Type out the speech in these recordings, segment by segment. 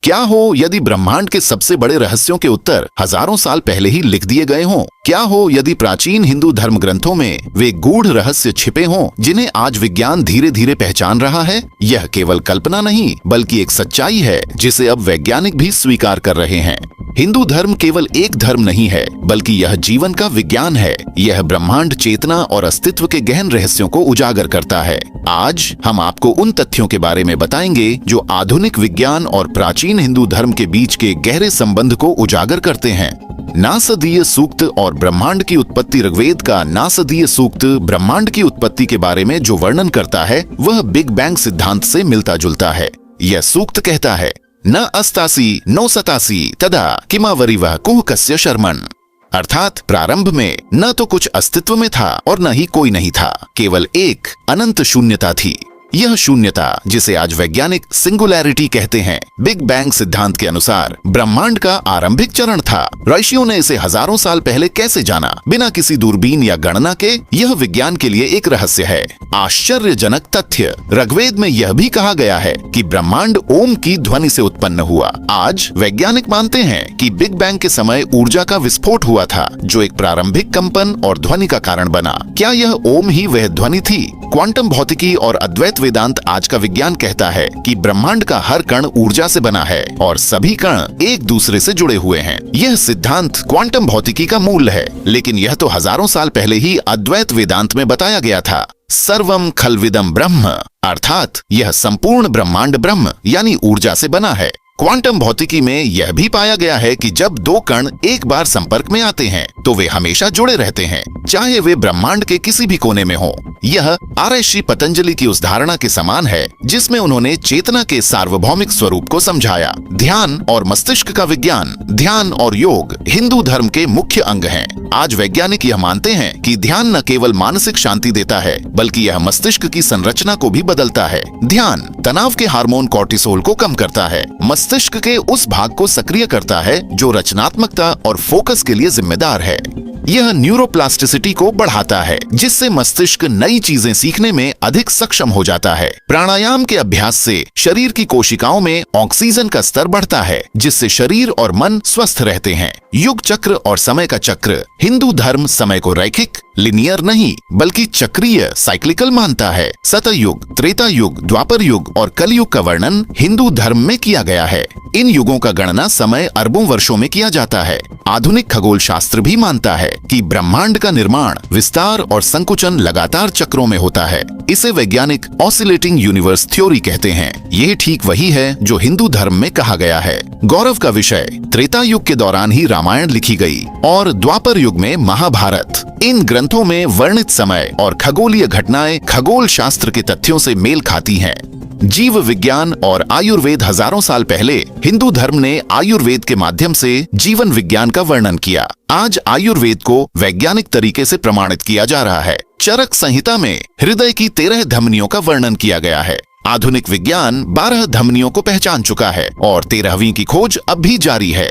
क्या हो यदि ब्रह्मांड के सबसे बड़े रहस्यों के उत्तर हजारों साल पहले ही लिख दिए गए हों? क्या हो यदि प्राचीन हिंदू धर्म ग्रंथों में वे गूढ़ रहस्य छिपे हों जिन्हें आज विज्ञान धीरे धीरे पहचान रहा है? यह केवल कल्पना नहीं बल्कि एक सच्चाई है जिसे अब वैज्ञानिक भी स्वीकार कर रहे हैं। हिंदू धर्म केवल एक धर्म नहीं है बल्कि यह जीवन का विज्ञान है। यह ब्रह्मांड, चेतना और अस्तित्व के गहन रहस्यों को उजागर करता है। आज हम आपको उन तथ्यों के बारे में बताएंगे जो आधुनिक विज्ञान और प्राचीन हिंदू धर्म के बीच के गहरे संबंध को उजागर करते हैं। नासदीय सूक्त और ब्रह्मांड की उत्पत्ति। ऋग्वेद का नासदीय सूक्त ब्रह्मांड की उत्पत्ति के बारे में जो वर्णन करता है वह बिग बैंग सिद्धांत से मिलता जुलता है। यह सूक्त कहता है, न अस्तासी नो सतासी तदा किमावरिवः कुह कस्य शर्मन्, अर्थात प्रारंभ में न तो कुछ अस्तित्व में था और न ही कोई नहीं था, केवल एक अनंत शून्यता थी। यह शून्यता, जिसे आज वैज्ञानिक सिंगुलैरिटी कहते हैं, बिग बैंग सिद्धांत के अनुसार ब्रह्मांड का आरंभिक चरण था। ऋषियों ने इसे हजारों साल पहले कैसे जाना बिना किसी दूरबीन या गणना के, यह विज्ञान के लिए एक रहस्य है। आश्चर्यजनक तथ्य, ऋग्वेद में यह भी कहा गया है कि ब्रह्मांड ओम की ध्वनि से उत्पन्न हुआ। आज वैज्ञानिक मानते हैं कि बिग बैंग के समय ऊर्जा का विस्फोट हुआ था जो एक प्रारंभिक कंपन और ध्वनि का कारण बना। क्या यह ओम ही वह ध्वनि थी? क्वांटम भौतिकी और अद्वैत वेदांत आज का विज्ञान कहता है कि ब्रह्मांड का हर कण ऊर्जा से बना है और सभी कण एक दूसरे से जुड़े हुए हैं। यह सिद्धांत क्वांटम भौतिकी का मूल है, लेकिन यह तो हजारों साल पहले ही अद्वैत वेदांत में बताया गया था। सर्वम खल्विदम ब्रह्म, अर्थात यह संपूर्ण ब्रह्मांड ब्रह्म यानी ऊर्जा से बना है। क्वांटम भौतिकी में यह भी पाया गया है कि जब दो कण एक बार संपर्क में आते हैं तो वे हमेशा जुड़े रहते हैं, चाहे वे ब्रह्मांड के किसी भी कोने में हो। यह ऋषि पतंजलि की उस धारणा के समान है जिसमें उन्होंने चेतना के सार्वभौमिक स्वरूप को समझाया। ध्यान और मस्तिष्क का विज्ञान। ध्यान और योग हिंदू धर्म के मुख्य अंग हैं। आज वैज्ञानिक यह मानते हैं कि ध्यान न केवल मानसिक शांति देता है बल्कि यह मस्तिष्क की संरचना को भी बदलता है। ध्यान तनाव के हार्मोन कॉर्टिसोल को कम करता है, मस्तिष्क के उस भाग को सक्रिय करता है जो रचनात्मकता और फोकस के लिए जिम्मेदार है। यह न्यूरोप्लास्टिसिटी को बढ़ाता है जिससे मस्तिष्क नई चीजें सीखने में अधिक सक्षम हो जाता है। प्राणायाम के अभ्यास से शरीर की कोशिकाओं में ऑक्सीजन का स्तर बढ़ता है जिससे शरीर और मन स्वस्थ रहते हैं। युग चक्र और समय का चक्र। हिंदू धर्म समय को रैखिक, लिनियर नहीं बल्कि चक्रीय, साइक्लिकल मानता है। सतयुग, त्रेता युग, द्वापर युग और कलयुग का वर्णन हिंदू धर्म में किया गया है। इन युगों का गणना समय अरबों वर्षों में किया जाता है। आधुनिक खगोल शास्त्र भी मानता है कि ब्रह्मांड का निर्माण, विस्तार और संकुचन लगातार चक्रों में होता है। इसे वैज्ञानिक ऑसिलेटिंग यूनिवर्स थ्योरी कहते हैं। यह ठीक वही है जो हिंदू धर्म में कहा गया है। गौरव का विषय, त्रेता युग के दौरान ही रामायण लिखी गई और द्वापर युग में महाभारत। इन ग्रंथों में वर्णित समय और खगोलीय घटनाएं खगोल शास्त्र के तथ्यों से मेल खाती हैं। जीव विज्ञान और आयुर्वेद। हजारों साल पहले हिंदू धर्म ने आयुर्वेद के माध्यम से जीवन विज्ञान का वर्णन किया। आज आयुर्वेद को वैज्ञानिक तरीके से प्रमाणित किया जा रहा है। चरक संहिता में हृदय की 13 धमनियों का वर्णन किया गया है। आधुनिक विज्ञान 12 धमनियों को पहचान चुका है और 13वीं की खोज अब भी जारी है।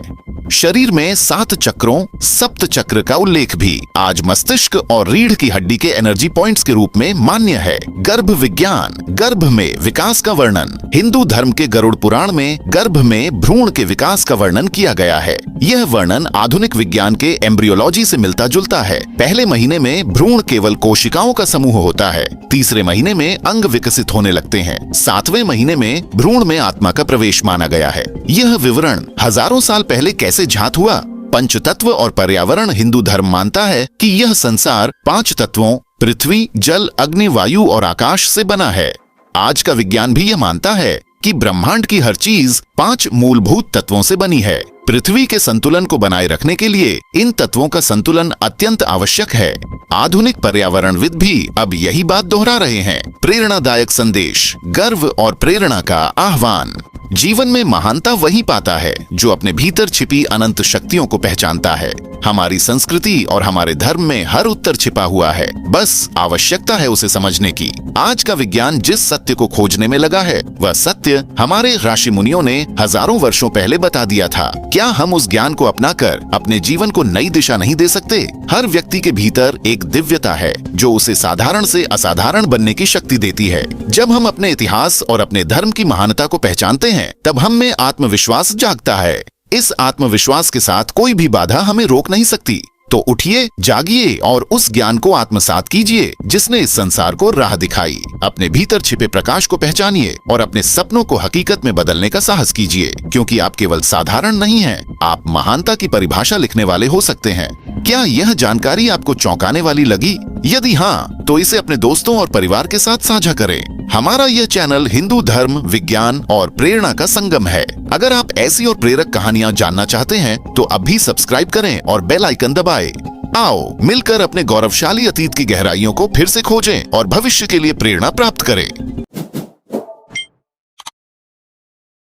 शरीर में 7 चक्रों, सप्त चक्र का उल्लेख भी आज मस्तिष्क और रीढ़ की हड्डी के एनर्जी पॉइंट्स के रूप में मान्य है। गर्भ विज्ञान। गर्भ में विकास का वर्णन। हिंदू धर्म के गरुड़ पुराण में गर्भ में भ्रूण के विकास का वर्णन किया गया है। यह वर्णन आधुनिक विज्ञान के एम्ब्रियोलॉजी से मिलता जुलता है। पहले महीने में भ्रूण केवल कोशिकाओं का समूह होता है, तीसरे महीने में अंग विकसित होने लगते हैं, 7वें महीने में भ्रूण में आत्मा का प्रवेश माना गया है। यह विवरण हजारों साल पहले कैसे झात हुआ? पंचतत्व और पर्यावरण। हिंदू धर्म मानता है कि यह संसार 5 तत्वों पृथ्वी, जल, अग्नि, वायु और आकाश से बना है। आज का विज्ञान भी यह मानता है कि ब्रह्मांड की हर चीज 5 मूलभूत तत्वों से बनी है। पृथ्वी के संतुलन को बनाए रखने के लिए इन तत्वों का संतुलन अत्यंत आवश्यक है। आधुनिक पर्यावरणविद भी अब यही बात दोहरा रहे हैं। प्रेरणादायक संदेश। गर्व और प्रेरणा का आह्वान। जीवन में महानता वही पाता है जो अपने भीतर छिपी अनंत शक्तियों को पहचानता है। हमारी संस्कृति और हमारे धर्म में हर उत्तर छिपा हुआ है, बस आवश्यकता है उसे समझने की। आज का विज्ञान जिस सत्य को खोजने में लगा है वह सत्य हमारे ऋषि मुनियों ने हजारों वर्षों पहले बता दिया था। क्या हम उस ज्ञान को अपनाकर अपने जीवन को नई दिशा नहीं दे सकते? हर व्यक्ति के भीतर एक दिव्यता है जो उसे साधारण से असाधारण बनने की शक्ति देती है। जब हम अपने इतिहास और अपने धर्म की महानता को पहचानते हैं हैं तब हम में आत्मविश्वास जागता है। इस आत्मविश्वास के साथ कोई भी बाधा हमें रोक नहीं सकती। तो उठिए, जागिए और उस ज्ञान को आत्मसात कीजिए जिसने इस संसार को राह दिखाई। अपने भीतर छिपे प्रकाश को पहचानिए और अपने सपनों को हकीकत में बदलने का साहस कीजिए, क्योंकि आप केवल साधारण नहीं हैं, आप महानता की परिभाषा लिखने वाले हो सकते हैं। क्या यह जानकारी आपको चौंकाने वाली लगी? यदि हाँ, तो इसे अपने दोस्तों और परिवार के साथ साझा करें। हमारा यह चैनल हिंदू धर्म, विज्ञान और प्रेरणा का संगम है। अगर आप ऐसी और प्रेरक कहानियां जानना चाहते हैं तो अभी सब्सक्राइब करें और बेल आइकन दबाएं। आओ मिलकर अपने गौरवशाली अतीत की गहराइयों को फिर से खोजें और भविष्य के लिए प्रेरणा प्राप्त करें।